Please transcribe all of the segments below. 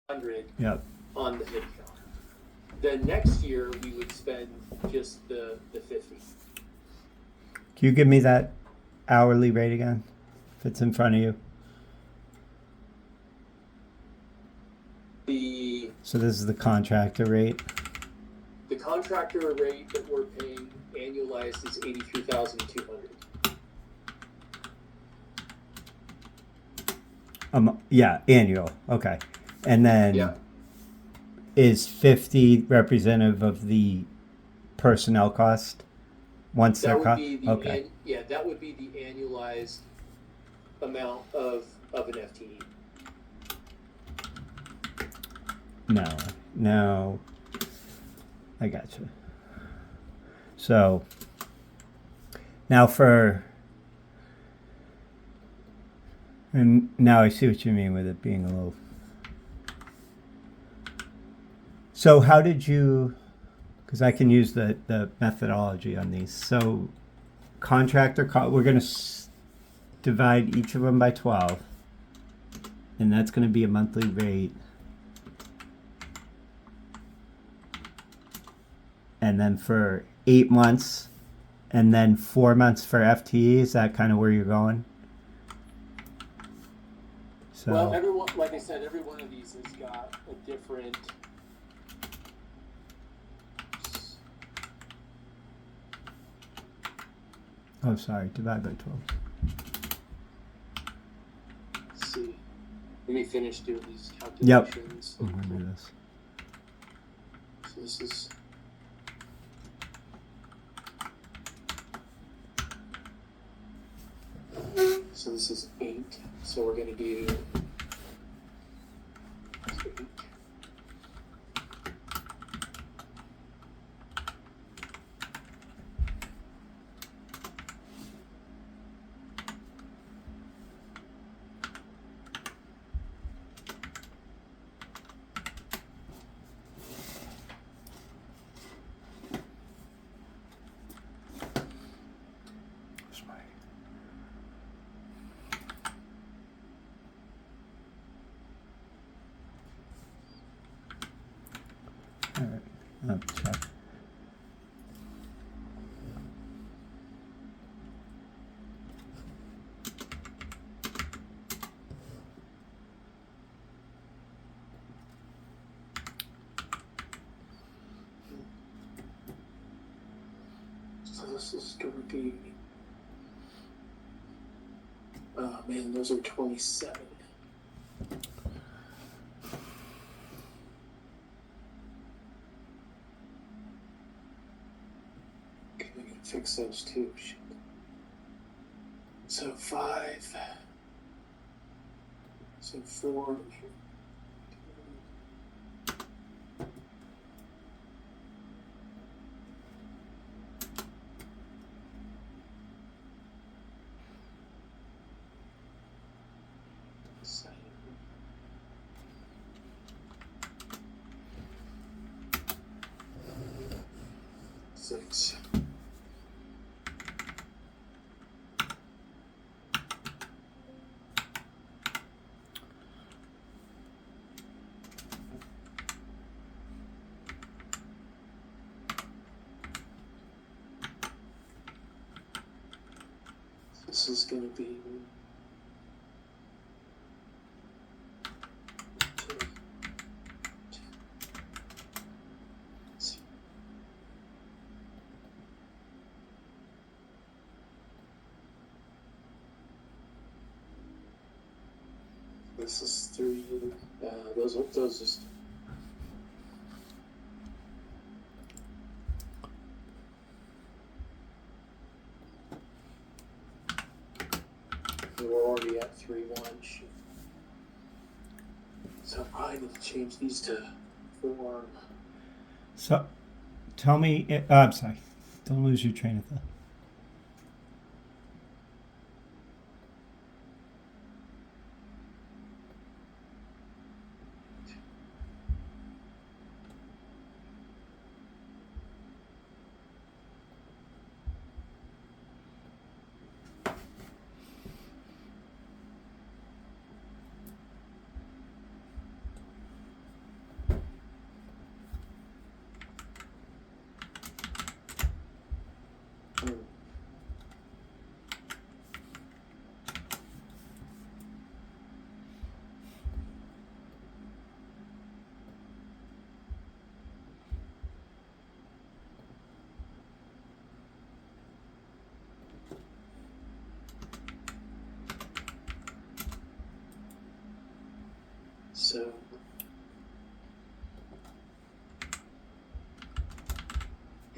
100 Yep. on the headcount. Then next year we would spend just the 50. Can you give me that hourly rate again? If it's in front of you. So this is the contractor rate. The contractor rate that we're paying annualized is 83,200. Yeah, annual. Okay. And then is 50 representative of the personnel cost once That they're would be the okay. that would be the annualized amount of an FTE. No, I got you. So now and now I see what you mean with it being a little. So how did you? Because I can use the methodology on these. So contractor, we're going to divide each of them by 12, and that's going to be a monthly rate. And then for 8 months, and then 4 months for FTE. Is that kind of where you're going? So, well, everyone, like I said, every one of these has got a different. oh, sorry, divide by 12. Let's see. Let me finish doing these calculations. Yep. I'm going to do this. So this is. So this is 8. So we're going to do 8. All right. I'll check. So this is going to be. Oh man, those are 27. Okay, we can fix those too. Shit. So 5. So 4. Six. This is going to be. This is 3. Those just. We're already at 3-1. So I probably need to change these to 4. So, tell me. I'm sorry. Don't lose your train of thought. So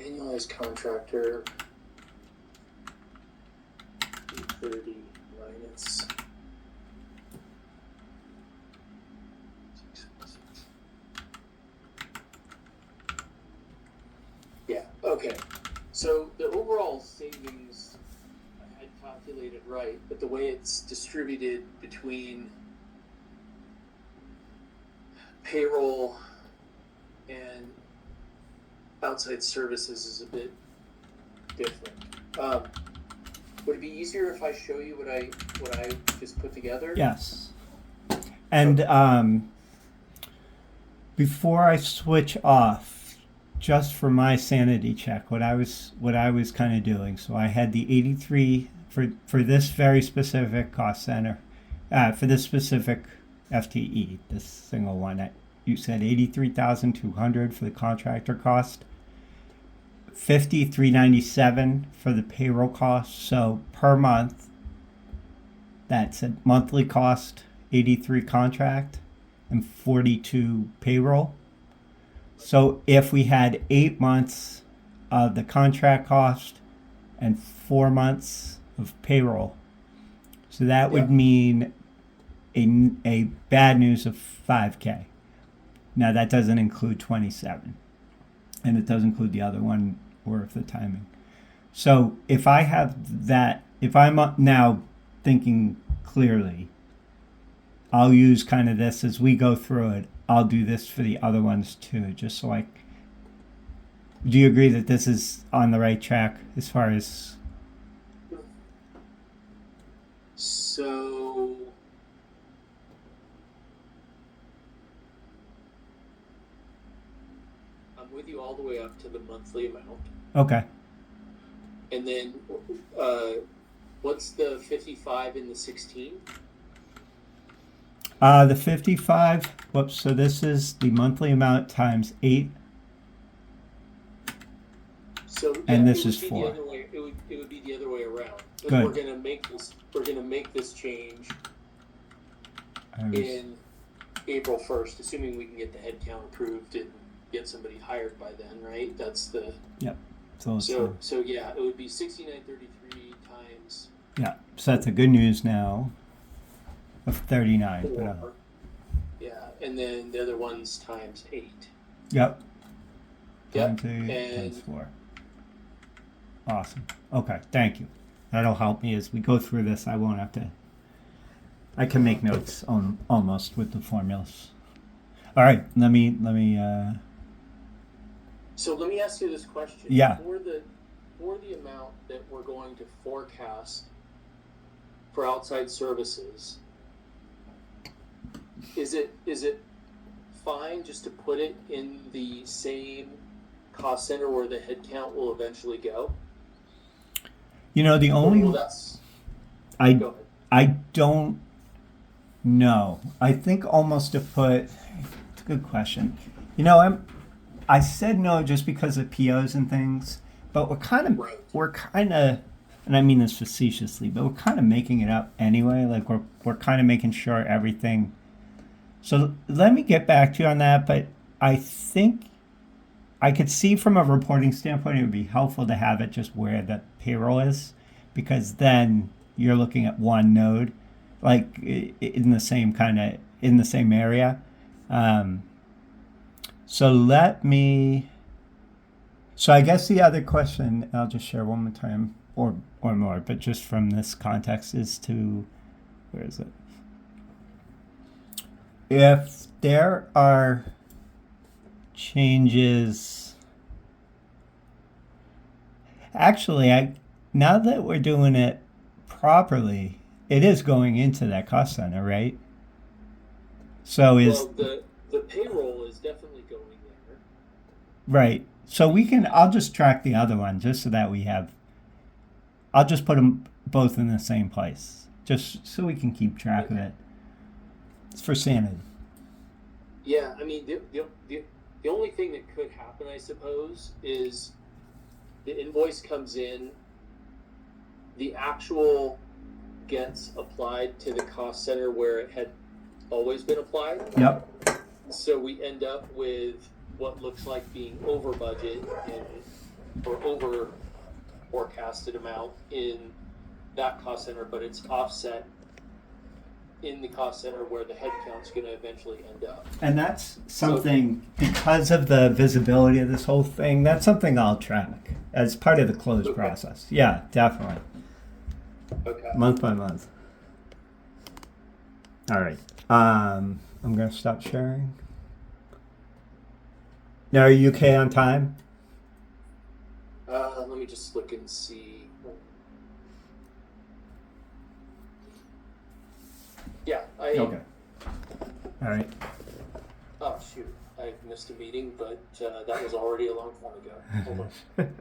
annualized contractor 30 minus. Yeah, okay. So the overall savings, I had calculated right, but the way it's distributed between payroll and outside services is a bit different. Would it be easier if I show you what I just put together? Yes. And before I switch off, just for my sanity check, what I was kind of doing. So I had the 83 for this very specific cost center, for this specific FTE, this single one. You said 83,200 for the contractor cost, 5397 for the payroll cost. So per month, that's a monthly cost, 83 contract and 42 payroll. So if we had 8 months of the contract cost and 4 months of payroll, so that would mean a bad news of 5K. Now that doesn't include 27, and it does include the other one worth the timing. So if I have that, if I'm now thinking clearly, I'll use kind of this as we go through it. I'll do this for the other ones too, just so do you agree that this is on the right track as far as? So I'm with you all the way up to the monthly amount. Okay. And then what's the 55 and the 16? The 55, whoops, so this is the monthly amount times 8. So and this is 4. It would be the other way around. Good. We're gonna make this change in April 1st, assuming we can get the headcount approved and get somebody hired by then, right? That's the Yep. so yeah, it would be 6933 times. Yeah. So that's a good news now of 39. 4. Yeah, and then the other one's times 8. Yep. Yep. Times 8 times 4. Awesome. Okay. Thank you. That'll help me as we go through this. I won't have to. I can make notes on almost with the formulas. All right. Let me. So let me ask you this question. Yeah. For the amount that we're going to forecast for outside services, is it fine just to put it in the same cost center where the headcount will eventually go? The only Well, that's. I Go ahead. I don't know. I think almost to put. It's a good question. I said no just because of POs and things, but we're kind of, and I mean this facetiously, but we're kind of making it up anyway. Like we're kind of making sure everything. So let me get back to you on that, but I think I could see from a reporting standpoint, it would be helpful to have it just where the payroll is, because then you're looking at one node, like in the same area. So I guess the other question, I'll just share one more time or more, but just from this context is where is it? If there are changes, actually, now that we're doing it properly, it is going into that cost center, right? So the payroll is definitely going there. Right. So I'll just track the other one just so that I'll just put them both in the same place, just so we can keep track of it. It's for sanity. Yeah, I mean, the only thing that could happen, I suppose, is the invoice comes in, the actual gets applied to the cost center where it had always been applied. Yep. So we end up with what looks like being over budget or over forecasted amount in that cost center, but it's offset in the cost center where the headcount's going to eventually end up. And that's something, because of the visibility of this whole thing, that's something I'll track as part of the close process. Yeah, definitely. Okay. Month by month. All right. I'm going to stop sharing. Now, are you okay on time? Let me just look and see. Yeah, Okay. All right. Oh, shoot. I missed a meeting, but that was already a long time ago. Hold on.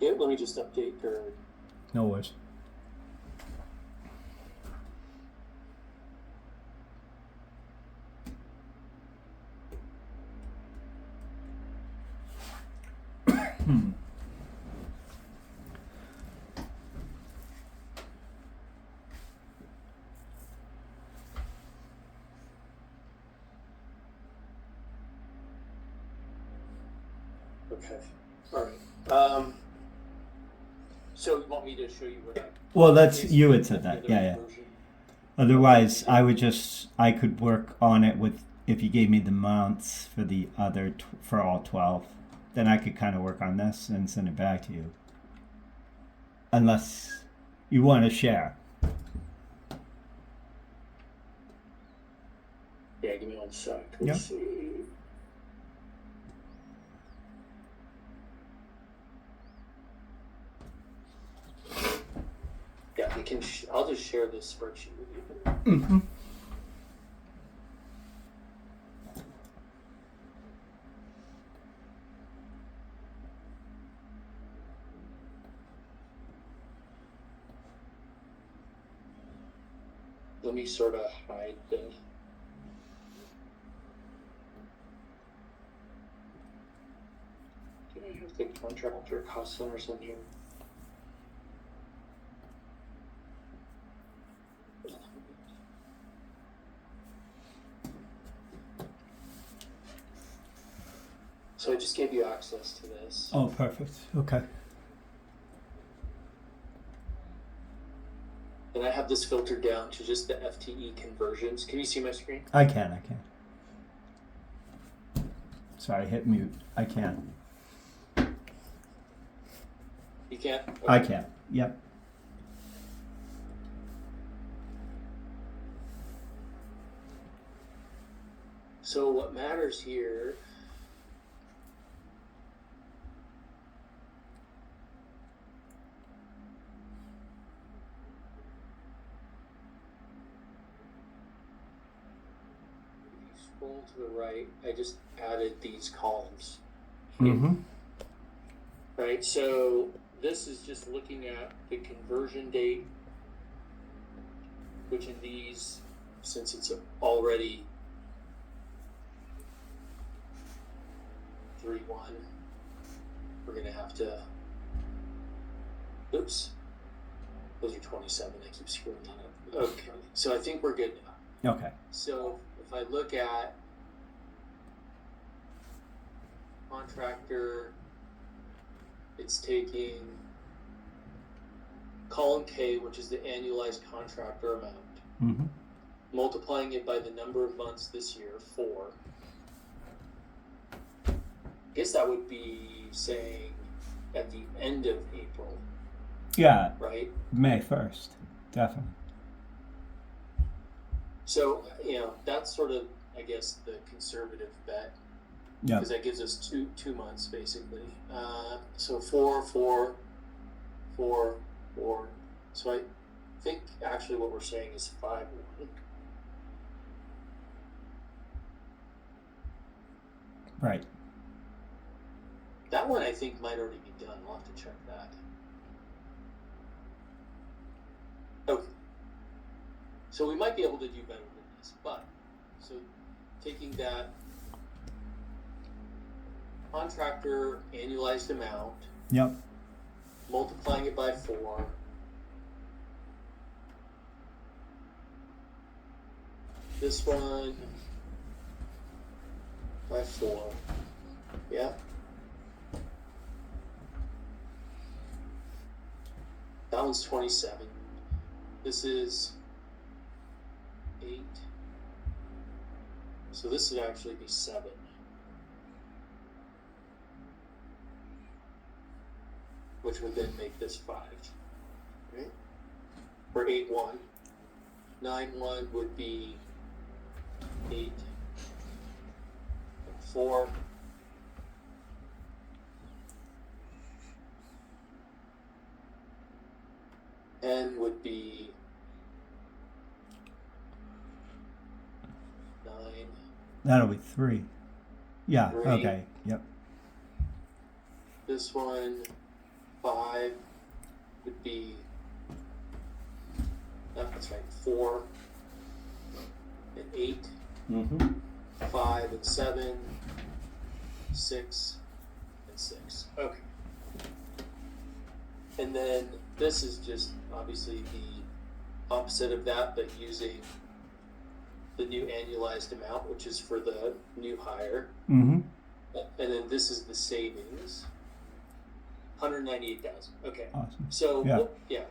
Yeah, let me just update her. No worries. Okay. All right. So you want me to show you what I... Well, that's, you had said that. the Yeah, yeah. version? Otherwise, I could work on it with, if you gave me the months for the other, for all 12, then I could kind of work on this and send it back to you. Unless you want to share. Yeah, give me 1 sec. Yep. Let's see. Yeah, we can. I'll just share this spreadsheet with you. Mm-hmm. Let me sort of hide the... Did I have the contractor cost centers on here? So I just gave you access to this. Oh, perfect. Okay. And I have this filtered down to just the FTE conversions. Can you see my screen? I can. Sorry, hit mute. I can. You can't? Okay. I can. Yep. So what matters here scroll to the right, I just added these columns. Mm-hmm. Right, so this is just looking at the conversion date, which in these, since it's already 3-1, we're gonna have to, oops, those are 27, I keep screwing that up. Okay, so I think we're good now. Okay. So if I look at contractor, it's taking column K, which is the annualized contractor amount, Mm-hmm. multiplying it by the number of months this year, 4. I guess that would be saying at the end of April, Yeah, right? May 1st. Definitely. So, that's sort of, I guess, the conservative bet. Yeah. Because that gives us two months, basically. So 4, 4, 4, 4. So I think actually what we're saying is 5, 1. Right. That one I think might already be done. I'll have to check that. Okay. So we might be able to do better than this, but so taking that contractor annualized amount, Yep. multiplying it by 4, this one by 4, yeah. That one's 27. This is 8. So this would actually be 7. Which would then make this 5. Right? For 8-1. 9-1 would be 8. 4. N would be 9. That'll be 3. Yeah. 3. Okay. Yep. This one, 5 would be, that's right, 4 and 8, Mm-hmm. 5 and 7, 6 and 6. Okay. And then this is just obviously the opposite of that, but using the new annualized amount, which is for the new hire. Mm-hmm. And then this is the savings. 198,000. Okay. Awesome. So Yeah.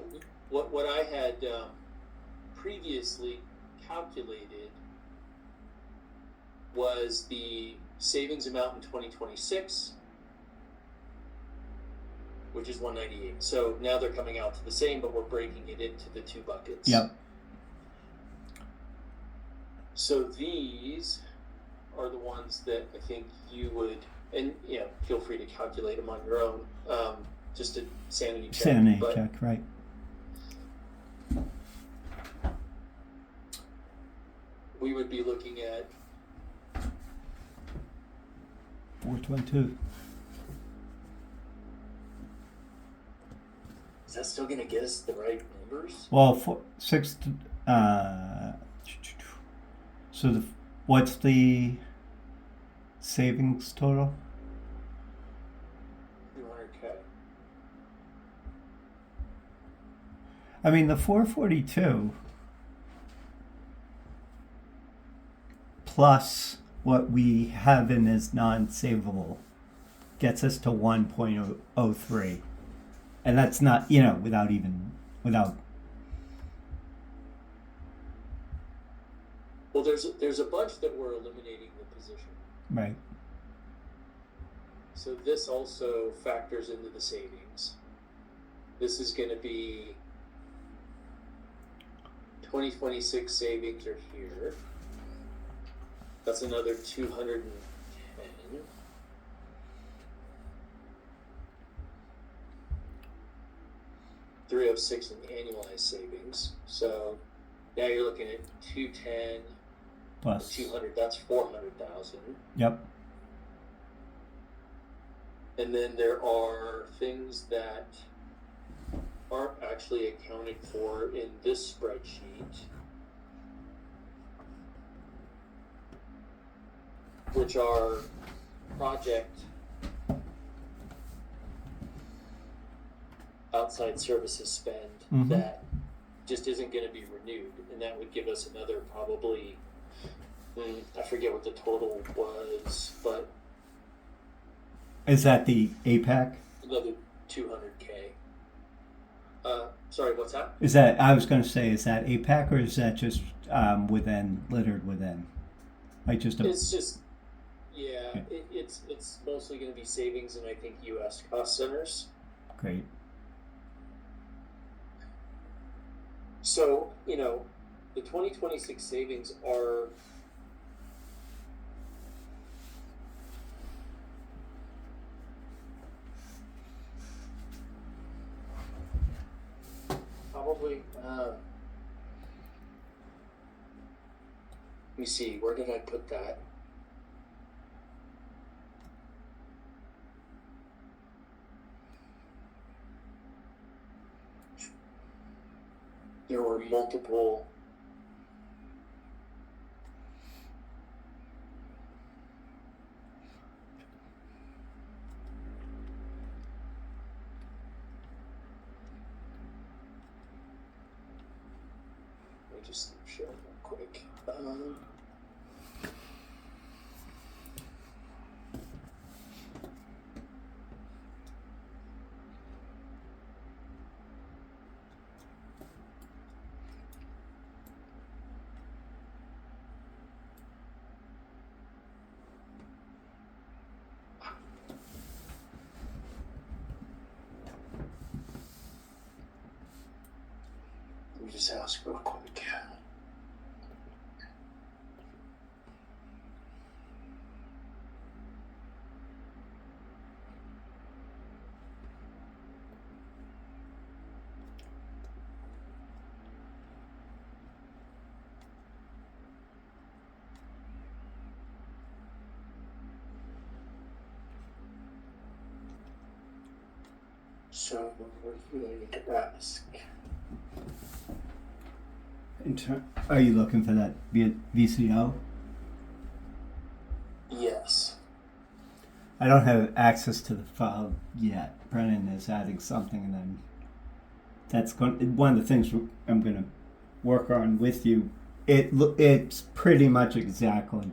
what I had previously calculated was the savings amount in 2026, which is 198. So now they're coming out to the same, but we're breaking it into the 2 buckets. Yep. So these are the ones that I think you would, and feel free to calculate them on your own, just a sanity check. Sanity check, right. We would be looking at 422. Is that still going to get us the right numbers? Well, 6. So what's the savings total? 200K. I mean, the 442 plus what we have in as non-savable gets us to 1.03. And that's not, without. Well, there's a bunch that we're eliminating the position. Right. So this also factors into the savings. This is going to be 2026 savings are here. That's another 210. 306 in annualized savings. So now you're looking at 210 Plus 200. That's 400,000. Yep. And then there are things that aren't actually accounted for in this spreadsheet, which are project outside services spend that just isn't going to be renewed, and that would give us another probably, I forget what the total was, but is that the APAC? another 200K. Sorry, what's that? Is that, I was going to say, is that APAC or is that just littered within? Like just It's just, it's mostly going to be savings in, I think, U.S. cost centers. Great. So, the 2026 savings are probably, let me see, where did I put that? there were multiple let me just share it real quick. Let me just ask real quick. So, what do I need to ask? Are you looking for that VCO? Yes. I don't have access to the file yet. Brennan is adding something, and then that's one of the things I'm going to work on with you. It's pretty much exactly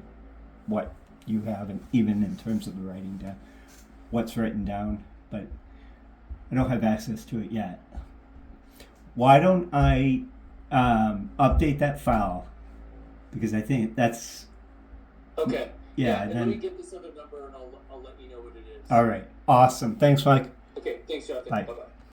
what you have, and even in terms of the writing down, what's written down, but I don't have access to it yet. Why don't I update that file? Because I think that's Okay. yeah. And Then let me get this other number, and I'll let you know what it is. all right, awesome. Thanks, Mike. Okay. Thanks, Jonathan. Bye. Bye-bye.